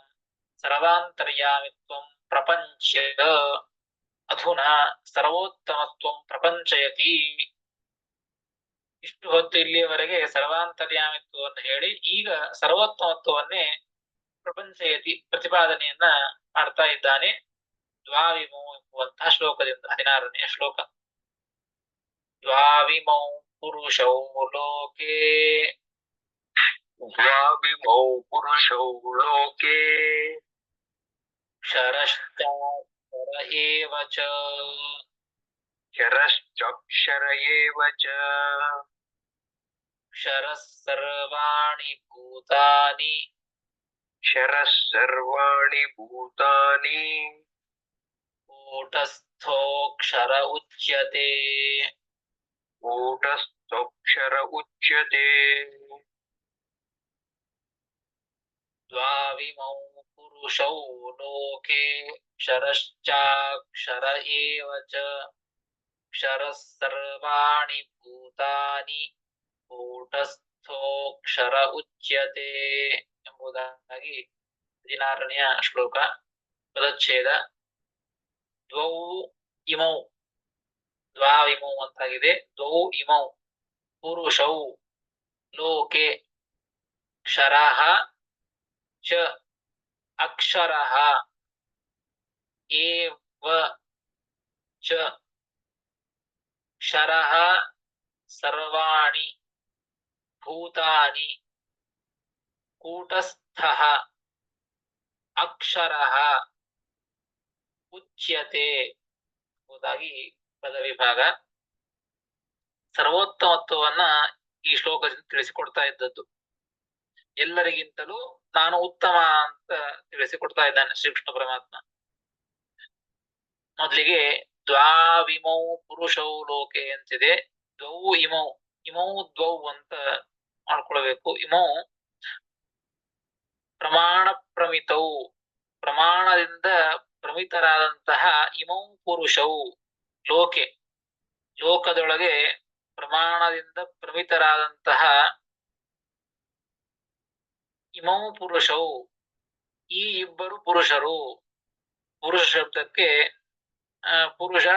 S1: ಸರ್ವಾಂತರ್ಯಾಮಿತ್ವಂ ಪ್ರಪಂಚ ಅಧುನಾ ಸರ್ವೋತ್ತಮತ್ವಂ ಪ್ರಪಂಚಯತಿ. ಇಷ್ಟು ಹೊತ್ತು ಇಲ್ಲಿಯವರೆಗೆ ಸರ್ವಾಂತರ್ಯಾಮಿತ್ವವನ್ನು ಹೇಳಿ ಈಗ ಸರ್ವೋತ್ತಮತ್ವವನ್ನೇ ಪ್ರಪಂಚಯತಿ ಪ್ರತಿಪಾದನೆಯನ್ನ ಮಾಡ್ತಾ ಇದ್ದಾನೆ ದ್ವಾವಿಮೌ ಎಂಬುವಂತಹ ಶ್ಲೋಕದಿಂದ. 16ನೇ ಶ್ಲೋಕ. ದ್ವಾವಿಮೌ ಪುರುಷೌ ಲೋಕೆ
S2: ದ್ವಾವಿಮೌ ಪುರುಷೌ ಲೋಕೆ
S1: ಕ್ಷರಶ್ಚಾಕ್ಷರ ಏವ ಚ
S2: ಕ್ಷರಶ್ಚಾಕ್ಷರ ಏವ ಚ
S1: ಕ್ಷರಃ ಸರ್ವಾಣಿ ಭೂತಾನಿ
S2: ಕ್ಷರಃ ಸರ್ವಾಣಿ ಭೂತಾನಿ
S1: ಕೂಟಸ್ಥೋಕ್ಷರ ಉಚ್ಯತೆ.
S2: ಕೂಟಸ್ಥೋಕ್ಷರ ಉಚ್ಯತೆ.
S1: ದ್ವಾವಿಮೌ ಪುರುಷೌ ಲೋಕೆ ಕ್ಷರಶ್ಚಾಕ್ಷರ ಏವ ಚ ಕ್ಷರಃ ಸರ್ವಾಣಿ ಭೂತಾನಿ ಕೂಟಸ್ಥೋಕ್ಷರ ಉಚ್ಯತೆ ಎಂಬುದಾಗಿ 16ನೆಯ ಶ್ಲೋಕ. ಪದಚ್ಛೇದ. ದ್ವೌ ಇಮೌ ದ್ವಾವಿಮೌ ಅಂತಾಗಿದೆ. ದ್ವೌ ಇಮೌ ಪುರುಷೌ ಲೋಕೆ ಕ್ಷರಃ ಚ ಅಕ್ಷರಃ ಏವ ಚ ಕ್ಷರಃ ಸರ್ವಾಣಿ ಭೂತಾನಿ ಕೂಟಸ್ಥಃ ಅಕ್ಷರಃ ಉಚ್ಯತೆ ಎಂಬುದಾಗಿ ಪದ ವಿಭಾಗ. ಸರ್ವೋತ್ತಮತ್ವವನ್ನ ಈ ಶ್ಲೋಕದಿಂದ ತಿಳಿಸಿಕೊಡ್ತಾ ಇದ್ದದ್ದು. ಎಲ್ಲರಿಗಿಂತಲೂ ನಾನು ಉತ್ತಮ ಅಂತ ತಿಳಿಸಿಕೊಡ್ತಾ ಇದ್ದಾನೆ ಶ್ರೀಕೃಷ್ಣ ಪರಮಾತ್ಮ. ಮೊದಲಿಗೆ ದ್ವಾವಿಮೌ ಪುರುಷೌ ಲೋಕೆ ಅಂತಿದೆ. ದ್ವೌ ಇಮೌ ಇಮೌ ದ್ವೌ ಅಂತ ಮಾಡ್ಕೊಳ್ಬೇಕು. ಇಮೌ ಪ್ರಮಾಣ ಪ್ರಮಿತೌ ಪ್ರಮಾಣದಿಂದ ಪ್ರಮಿತರಾದಂತಹ ಇಮೌ ಪುರುಷೌ ಲೋಕೆ ಲೋಕದೊಳಗೆ ಪ್ರಮಾಣದಿಂದ ಪ್ರಮಿತರಾದಂತಹ ಇಮೌ ಪುರುಷೌ ಈ ಇಬ್ಬರು ಪುರುಷರು. ಪುರುಷ ಶಬ್ದಕ್ಕೆ ಪುರುಷ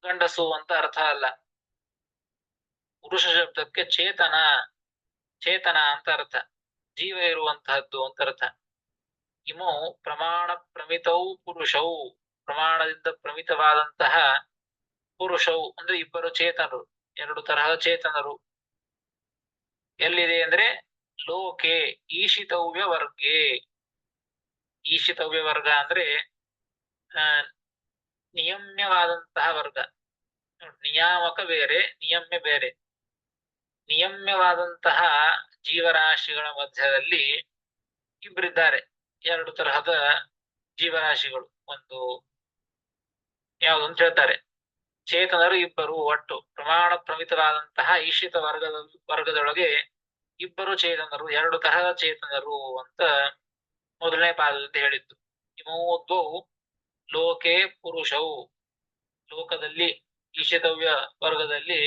S1: ಗಂಡಸು ಅಂತ ಅರ್ಥ ಅಲ್ಲ. ಪುರುಷ ಶಬ್ದಕ್ಕೆ ಚೇತನ ಚೇತನ ಅಂತ ಅರ್ಥ, ಜೀವ ಇರುವಂತಹದ್ದು ಅಂತ ಅರ್ಥ. ಇಮೌ ಪ್ರಮಾಣ ಪ್ರಮಿತೌ ಪುರುಷೌ ಪ್ರಮಾಣದಿಂದ ಪ್ರಮಿತವಾದಂತಹ ಪುರುಷೌ ಅಂದ್ರೆ ಇಬ್ಬರು ಚೇತನರು, ಎರಡು ತರಹ ಚೇತನರು. ಎಲ್ಲಿದೆ ಅಂದ್ರೆ ಲೋಕೆ ಈಶಿತವ್ಯ ವರ್ಗೆ. ಈಶಿತವ್ಯ ವರ್ಗ ಅಂದ್ರೆ ನಿಯಮ್ಯವಾದಂತಹ ವರ್ಗ. ನಿಯಾಮಕ ಬೇರೆ, ನಿಯಮ್ಯ ಬೇರೆ. ನಿಯಮ್ಯವಾದಂತಹ ಜೀವರಾಶಿಗಳ ಮಧ್ಯದಲ್ಲಿ ಇಬ್ಬರಿದ್ದಾರೆ. ಎರಡು ತರಹದ ಜೀವರಾಶಿಗಳು. ಒಂದು ಯಾವುದು ಅಂತ ಹೇಳ್ತಾರೆ, ಚೇತನರು ಇಬ್ಬರು. ಒಟ್ಟು ಪ್ರಮಾಣ ಪ್ರಮಿತವಾದಂತಹ ಈಶಿತ ವರ್ಗದೊಳಗೆ ಇಬ್ಬರು ಚೇತನರು, ಎರಡು ತರಹದ ಚೇತನರು ಅಂತ ಮೊದಲನೇ ಪಾದದಲ್ಲಿ ಹೇಳಿದ್ದು. ಇಮೌ ದ್ವೌ ಲೋಕೆ ಪುರುಷೌ ಲೋಕದಲ್ಲಿ ಈಶಿತವ್ಯ ವರ್ಗದಲ್ಲಿ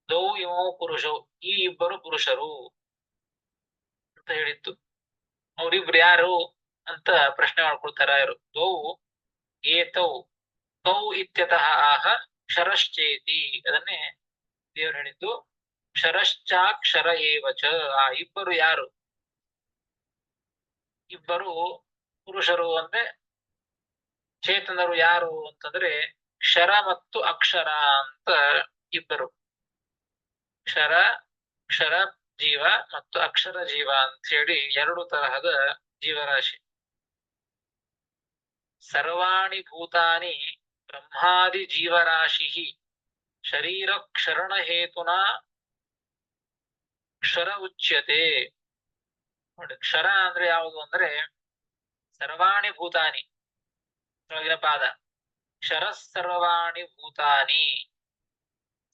S1: ದ್ವೌ ಇಮೌ ಪುರುಷೌ ಈ ಇಬ್ಬರು ಪುರುಷರು ಅಂತ ಹೇಳಿತ್ತು. ಅವರಿಬ್ರು ಯಾರು ಅಂತ ಪ್ರಶ್ನೆ ಮಾಡ್ಕೊಳ್ತಾರ ಯಾರು. ದ್ವೌ ಏತೌ ತೌ ಇತ್ಯತಃ ಆಹ ಕ್ಷರಶ್ಚೇತಿ. ಅದನ್ನೇ ದೇವರು ಹೇಳಿದ್ದು. ಕ್ಷರಶ್ಚಾಕ್ಷರ ಏವಚ ಆ ಇಬ್ಬರು ಯಾರು, ಇಬ್ಬರು ಪುರುಷರು ಅಂದ್ರೆ ಚೇತನರು ಯಾರು ಅಂತಂದ್ರೆ ಕ್ಷರ ಮತ್ತು ಅಕ್ಷರ ಅಂತ ಇಬ್ಬರು. ಕ್ಷರ ಜೀವ ಮತ್ತು ಅಕ್ಷರ ಜೀವ ಅಂತ ಹೇಳಿ ಎರಡು ತರಹದ ಜೀವರಾಶಿ. ಸರ್ವಾಣಿ ಭೂತಾನಿ ಬ್ರಹ್ಮಾದಿ ಜೀವರಾಶಿ ಶರೀರ ಕ್ಷರಣ ಹೇತುನಾ ಕ್ಷರ ಉಚ್ಯತೆ. ನೋಡಿ, ಕ್ಷರ ಅಂದ್ರೆ ಯಾವುದು ಅಂದ್ರೆ ಸರ್ವಾಣಿ ಭೂತಾನಿ, ಕೆಳಗಿನ ಪಾದ. ಕ್ಷರ ಸರ್ವಾಣಿ ಭೂತಾನಿ,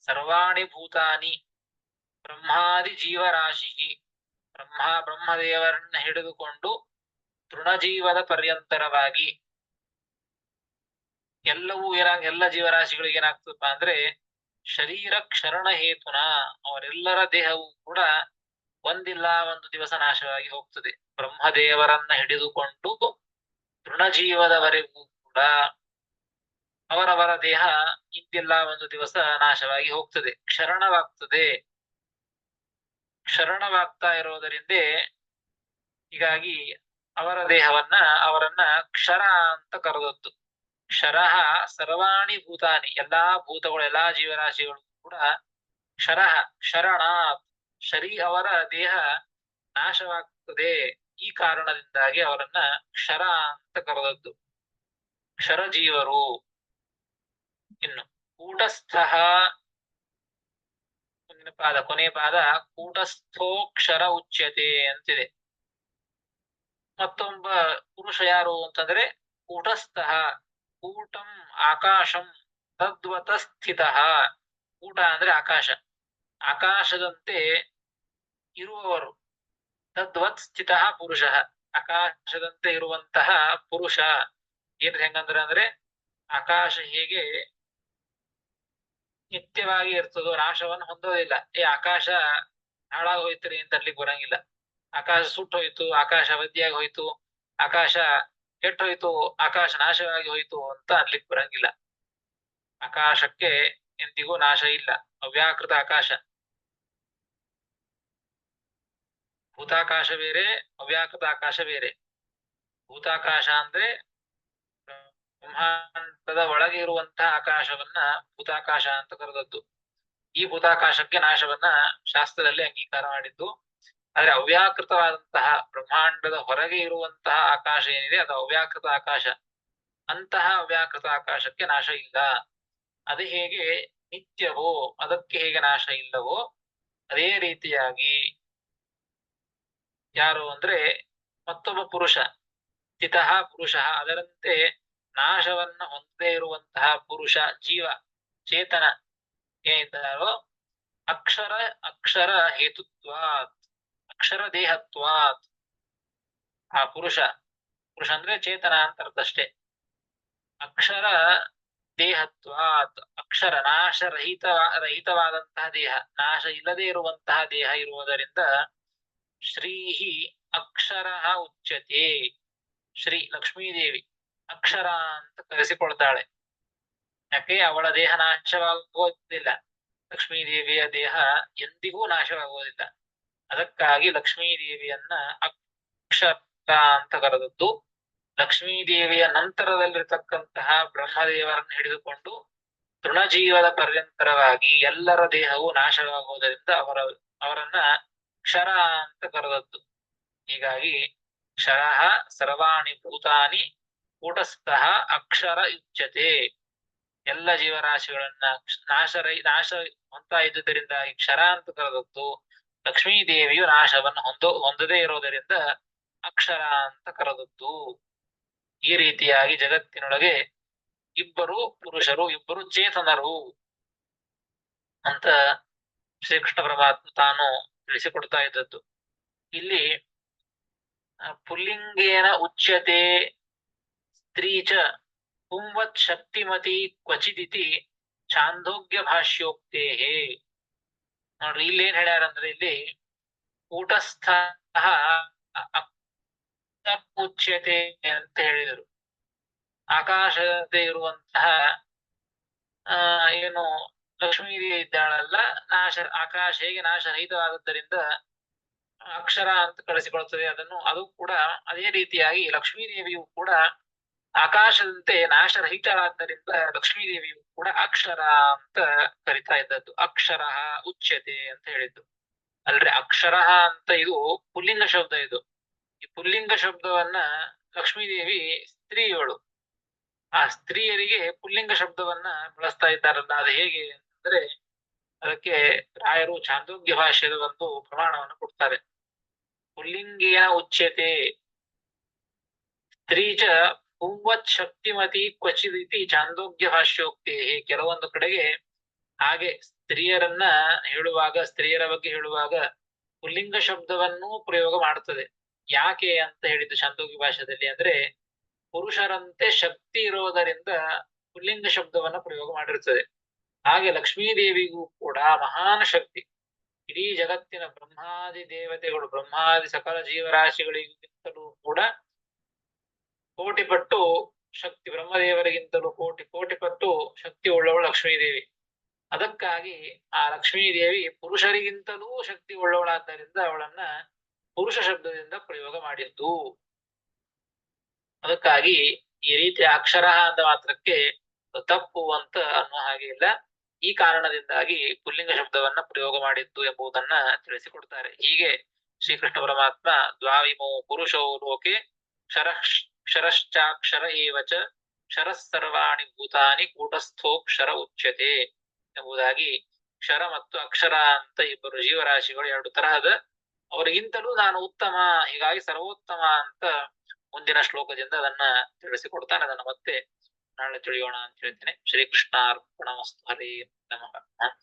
S1: ಸರ್ವಾಣಿ ಭೂತಾನಿ ಬ್ರಹ್ಮಾದಿ ಜೀವರಾಶಿ, ಬ್ರಹ್ಮದೇವರನ್ನ ಹಿಡಿದುಕೊಂಡು ತೃಣಜೀವದ ಪರ್ಯಂತರವಾಗಿ ಎಲ್ಲವೂ ಎಲ್ಲ ಜೀವರಾಶಿಗಳಿಗೆ ಏನಾಗ್ತದಪ್ಪ ಅಂದ್ರೆ ಶರೀರ ಕ್ಷರಣ ಹೇತುನ, ಅವರೆಲ್ಲರ ದೇಹವು ಕೂಡ ಒಂದಿಲ್ಲ ಒಂದು ದಿವಸ ನಾಶವಾಗಿ ಹೋಗ್ತದೆ. ಬ್ರಹ್ಮದೇವರನ್ನ ಹಿಡಿದುಕೊಂಡು ತೃಣಜೀವದವರೆಗೂ ಕೂಡ ಅವರವರ ದೇಹ ಇಂದಿಲ್ಲ ಒಂದು ದಿವಸ ನಾಶವಾಗಿ ಹೋಗ್ತದೆ, ಕ್ಷರಣವಾಗ್ತದೆ. ಕ್ಷರಣವಾಗ್ತಾ ಇರೋದರಿಂದ ಹೀಗಾಗಿ ಅವರ ದೇಹವನ್ನ ಅವರನ್ನ ಕ್ಷರ ಅಂತ ಕರೆದದ್ದು. ಕ್ಷರ ಸರ್ವಾಣಿ ಭೂತಾನಿ, ಎಲ್ಲಾ ಭೂತಗಳು ಎಲ್ಲಾ ಜೀವರಾಶಿಗಳು ಕೂಡ ಕ್ಷರ ಕ್ಷರಣ ಅವರ ದೇಹ ನಾಶವಾಗ್ತದೆ. ಈ ಕಾರಣದಿಂದಾಗಿ ಅವರನ್ನ ಕ್ಷರ ಅಂತ ಕರೆದದ್ದು, ಕ್ಷರ ಜೀವರು. ಇನ್ನು ಕೂಟಸ್ಥ, ಮುಂದಿನ ಪಾದ ಕೊನೆಯ ಪಾದ, ಕೂಟಸ್ಥೋಕ್ಷರ ಉಚ್ಯತೆ ಅಂತಿದೆ. ಮತ್ತೊಬ್ಬ ಪುರುಷ ಯಾರು ಅಂತಂದ್ರೆ ಕೂಟಸ್ಥ, ಕೂಟಂ ಆಕಾಶಂ ತದ್ವತ ಸ್ಥಿತ. ಕೂಟ ಅಂದ್ರೆ ಆಕಾಶ, ಆಕಾಶದಂತೆ ಇರುವವರು. ತದ್ವತ್ ಸ್ಥಿತ ಪುರುಷ, ಆಕಾಶದಂತೆ ಇರುವಂತಹ ಪುರುಷ. ಏನ್ ಹೆಂಗಂದ್ರೆ ಅಂದ್ರೆ ಆಕಾಶ ಹೇಗೆ ನಿತ್ಯವಾಗಿ ಇರ್ತದೋ, ನಾಶವನ್ನು ಹೊಂದೋದಿಲ್ಲ. ಆಕಾಶ ಹಾಳಾಗಿ ಹೋಯ್ತರಿ ಅಂತ ಅನ್ಲಿಕ್ಕೆ ಬರಂಗಿಲ್ಲ. ಆಕಾಶ ಸುಟ್ಟು ಹೋಯ್ತು, ಆಕಾಶ ಅವಧಿಯಾಗಿ ಹೋಯ್ತು, ಆಕಾಶ ಕೆಟ್ಟು ಹೋಯ್ತು, ಆಕಾಶ ನಾಶವಾಗಿ ಹೋಯ್ತು ಅಂತ ಅನ್ಲಿಕ್ಕೆ ಬರಂಗಿಲ್ಲ. ಆಕಾಶಕ್ಕೆ ಎಂದಿಗೂ ನಾಶ ಇಲ್ಲ, ಅವ್ಯಾಕೃತ ಆಕಾಶ. ಭೂತಾಕಾಶ ಬೇರೆ, ಅವ್ಯಾಕೃತ ಆಕಾಶ ಬೇರೆ. ಭೂತಾಕಾಶ ಅಂದ್ರೆ ಬ್ರಹ್ಮಾಂಡದ ಒಳಗೆ ಇರುವಂತಹ ಆಕಾಶವನ್ನ ಭೂತಾಕಾಶ ಅಂತ ಕರೆದದ್ದು. ಈ ಭೂತಾಕಾಶಕ್ಕೆ ನಾಶವನ್ನ ಶಾಸ್ತ್ರದಲ್ಲಿ ಅಂಗೀಕಾರ ಮಾಡಿದ್ದು. ಆದ್ರೆ ಅವ್ಯಾಕೃತವಾದಂತಹ ಬ್ರಹ್ಮಾಂಡದ ಹೊರಗೆ ಇರುವಂತಹ ಆಕಾಶ ಏನಿದೆ ಅದು ಅವ್ಯಾಕೃತ ಆಕಾಶ. ಅಂತಹ ಅವ್ಯಾಕೃತ ಆಕಾಶಕ್ಕೆ ನಾಶ ಇಲ್ಲ. ಅದು ಹೇಗೆ ನಿತ್ಯವೋ ಅದಕ್ಕೆ ಹೇಗೆ ನಾಶ ಇಲ್ಲವೋ ಅದೇ ರೀತಿಯಾಗಿ ಯಾರು ಅಂದ್ರೆ ಮತ್ತೊಬ್ಬ ಪುರುಷ, ಸ್ಥಿತಃ ಪುರುಷ, ಅದರಂತೆ ನಾಶವನ್ನ ಹೊಂದದೇ ಇರುವಂತಹ ಪುರುಷ, ಜೀವ, ಚೇತನ ಏನಿದ್ದಾರೋ ಅಕ್ಷರ ಅಕ್ಷರ ಹೇತುತ್ವಾತ್, ಅಕ್ಷರ ದೇಹತ್ವಾತ್. ಆ ಪುರುಷ ಅಂದ್ರೆ ಚೇತನ ಅಂತ ಅರ್ಥ ಅಷ್ಟೇ. ಅಕ್ಷರ ದೇಹತ್ವಾತ್, ಅಕ್ಷರ ರಹಿತವಾದಂತಹ ದೇಹ, ನಾಶ ಇಲ್ಲದೆ ಇರುವಂತಹ ದೇಹ ಇರುವುದರಿಂದ ಶ್ರೀಹಿ ಅಕ್ಷರ ಉಚ್ಯತೆ. ಶ್ರೀ ಲಕ್ಷ್ಮೀದೇವಿ ಅಕ್ಷರ ಅಂತ ಕರೆಸಿಕೊಳ್ತಾಳೆ. ಯಾಕೆ? ಅವಳ ದೇಹ ನಾಶವಾಗುವುದಿಲ್ಲ, ಲಕ್ಷ್ಮೀದೇವಿಯ ದೇಹ ಎಂದಿಗೂ ನಾಶವಾಗುವುದಿಲ್ಲ. ಅದಕ್ಕಾಗಿ ಲಕ್ಷ್ಮೀದೇವಿಯನ್ನ ಅಕ್ಷರ ಅಂತ ಕರೆದದ್ದು. ಲಕ್ಷ್ಮೀದೇವಿಯ ನಂತರದಲ್ಲಿರ್ತಕ್ಕಂತಹ ಬ್ರಹ್ಮದೇವರನ್ನು ಹಿಡಿದುಕೊಂಡು ತೃಣಜೀವದ ಪರ್ಯಂತರವಾಗಿ ಎಲ್ಲರ ದೇಹವು ನಾಶವಾಗುವುದರಿಂದ ಅವರನ್ನ ಕ್ಷರ ಅಂತ ಕರೆದದ್ದು. ಹೀಗಾಗಿ ಕ್ಷರ ಸರ್ವಾಣಿ ಭೂತಾನಿ ಕೂಟಸ್ಥ ಅಕ್ಷರ ಯುಜ್ಯತೆ. ಎಲ್ಲ ಜೀವರಾಶಿಗಳನ್ನ ನಾಶ ಹೊಂತಾ ಇದ್ದುದರಿಂದಾಗಿ ಕ್ಷರ ಅಂತ ಕರೆದದ್ದು. ಲಕ್ಷ್ಮೀದೇವಿಯು ನಾಶವನ್ನು ಹೊಂದದೇ ಇರೋದರಿಂದ ಅಕ್ಷರ ಅಂತ ಕರೆದದ್ದು. ಈ ರೀತಿಯಾಗಿ ಜಗತ್ತಿನೊಳಗೆ ಇಬ್ಬರು ಪುರುಷರು, ಇಬ್ಬರು ಚೇತನರು ಅಂತ ಶ್ರೀಕೃಷ್ಣ ಪರಮಾತ್ಮ ತಾನು ತಿಳಿಸಿಕೊಡ್ತಾ ಇದ್ದದ್ದು. ಇಲ್ಲಿ ಪುಲ್ಲಿಂಗೇನ ಉಚ್ಯತೆ ಸ್ತ್ರೀ ಚ ಪುಂವತ್ ಶಕ್ತಿಮತಿ ಕ್ವಚಿದಿತಿ ಛಾಂದೋಗ್ಯ ಭಾಷ್ಯೋಕ್ತೇ. ನೋಡ್ರಿ, ಇಲ್ಲಿ ಏನ್ ಹೇಳ್ಯಾರಂದ್ರೆ ಇಲ್ಲಿ ಕೂಟಸ್ಥ ಉಚ್ಯತೆ ಅಂತ ಹೇಳಿದರು. ಆಕಾಶದಂತೆ ಇರುವಂತಹ ಏನು ಲಕ್ಷ್ಮೀದೇವಿ ಇದ್ದಾಳಲ್ಲ, ಆಕಾಶ ಹೇಗೆ ನಾಶರಹಿತವಾದದ್ದರಿಂದ ಅಕ್ಷರ ಅಂತ ಕಳಿಸಿಕೊಳ್ತದೆ, ಅದು ಕೂಡ ಅದೇ ರೀತಿಯಾಗಿ ಲಕ್ಷ್ಮೀದೇವಿಯು ಕೂಡ ಆಕಾಶದಂತೆ ನಾಶರಹಿತರಾದ್ದರಿಂದ ಲಕ್ಷ್ಮೀದೇವಿಯು ಕೂಡ ಅಕ್ಷರ ಅಂತ ಕರಿತಾ ಇದ್ದದ್ದು. ಅಕ್ಷರ ಉಚ್ಯತೆ ಅಂತ ಹೇಳಿದ್ದು ಅಲ್ರಿ. ಅಕ್ಷರ ಅಂತ ಇದು ಪುಲ್ಲಿಂಗ ಶಬ್ದ. ಇದು ಈ ಪುಲ್ಲಿಂಗ ಶಬ್ದವನ್ನ ಲಕ್ಷ್ಮೀದೇವಿ ಸ್ತ್ರೀಯಳು, ಆ ಸ್ತ್ರೀಯರಿಗೆ ಪುಲ್ಲಿಂಗ ಶಬ್ದವನ್ನ ಬಳಸ್ತಾ ಇದ್ದಾರಲ್ಲ, ಅದು ಹೇಗೆ ಅಂತಂದ್ರೆ ಅದಕ್ಕೆ ರಾಯರು ಛಾಂದೋಗ್ಯ ಭಾಷ್ಯದ ಒಂದು ಪ್ರಮಾಣವನ್ನು ಕೊಡ್ತಾರೆ. ಪುಲ್ಲಿಂಗೇನ ಉಚ್ಯತೆ ಸ್ತ್ರೀ ಚ ಪುಂವತ್ ಶಕ್ತಿಮತಿ ಕ್ವಚಿದಿತಿ ಚಾಂದೋಗ್ಯ ಭಾಷ್ಯೋಕ್ತಿ. ಕೆಲವೊಂದು ಕಡೆಗೆ ಹಾಗೆ ಸ್ತ್ರೀಯರನ್ನ ಹೇಳುವಾಗ, ಸ್ತ್ರೀಯರ ಬಗ್ಗೆ ಹೇಳುವಾಗ ಪುಲ್ಲಿಂಗ ಶಬ್ದವನ್ನು ಪ್ರಯೋಗ ಮಾಡುತ್ತದೆ. ಯಾಕೆ ಅಂತ ಹೇಳಿದ್ದು ಚಾಂದೋಗ್ಯ ಭಾಷೆಯಲ್ಲಿ ಅಂದ್ರೆ, ಪುರುಷರಂತೆ ಶಕ್ತಿ ಇರೋದರಿಂದ ಪುಲ್ಲಿಂಗ ಶಬ್ದವನ್ನ ಪ್ರಯೋಗ ಮಾಡಿರುತ್ತದೆ. ಹಾಗೆ ಲಕ್ಷ್ಮೀದೇವಿಗೂ ಕೂಡ ಮಹಾನ್ ಶಕ್ತಿ. ಇಡೀ ಜಗತ್ತಿನ ಬ್ರಹ್ಮಾದಿ ದೇವತೆಗಳು, ಬ್ರಹ್ಮಾದಿ ಸಕಲ ಜೀವರಾಶಿಗಳಿಗಿಂತಲೂ ಕೂಡ ಕೋಟಿ ಪಟ್ಟು ಶಕ್ತಿ, ಬ್ರಹ್ಮದೇವರಿಗಿಂತಲೂ ಕೋಟಿ ಕೋಟಿ ಪಟ್ಟು ಶಕ್ತಿ ಉಳ್ಳವಳು ಲಕ್ಷ್ಮೀದೇವಿ. ಅದಕ್ಕಾಗಿ ಆ ಲಕ್ಷ್ಮೀದೇವಿ ಪುರುಷರಿಗಿಂತಲೂ ಶಕ್ತಿ ಉಳ್ಳವಳಾದ್ದರಿಂದ ಅವಳನ್ನ ಪುರುಷ ಶಬ್ದದಿಂದ ಪ್ರಯೋಗ ಮಾಡಿದ್ದು. ಅದಕ್ಕಾಗಿ ಈ ರೀತಿ ಅಕ್ಷರ ಅಂದ ಮಾತ್ರಕ್ಕೆ ತಪ್ಪು ಅಂತ ಅನ್ನೋ ಹಾಗೆ ಇಲ್ಲ. ಈ ಕಾರಣದಿಂದಾಗಿ ಪುಲ್ಲಿಂಗ ಶಬ್ದವನ್ನ ಪ್ರಯೋಗ ಮಾಡಿದ್ದು ಎಂಬುದನ್ನ ತಿಳಿಸಿಕೊಡ್ತಾರೆ. ಹೀಗೆ ಶ್ರೀಕೃಷ್ಣ ಪರಮಾತ್ಮ ದ್ವಾವಿಮೋ ಪುರುಷೋ ಲೋಕೆ ಕ್ಷರಶ್ಚಾಕ್ಷರ ಏವಚ ಕ್ಷರಃ ಸರ್ವಾಣಿ ಭೂತಾನಿ ಕೂಟಸ್ಥೋಕ್ಷರ ಉಚ್ಯತೆ ಎಂಬುದಾಗಿ, ಕ್ಷರ ಮತ್ತು ಅಕ್ಷರ ಅಂತ ಇಬ್ಬರು ಜೀವರಾಶಿಗಳು ಎರಡು ತರಹದ, ಅವರಿಗಿಂತಲೂ ನಾನು ಉತ್ತಮ, ಹೀಗಾಗಿ ಸರ್ವೋತ್ತಮ ಅಂತ ಮುಂದಿನ ಶ್ಲೋಕದಿಂದ ಅದನ್ನ ತಿಳಿಸಿಕೊಡ್ತಾನೆ. ಅದನ್ನ ಮತ್ತೆ ನಾಳೆ ತಿಳಿಯೋಣ ಅಂತ ಹೇಳ್ತೇನೆ. ಶ್ರೀಕೃಷ್ಣ ಅರ್ಪಣಮಸ್ತು. ಹರೇ ನಮಃ.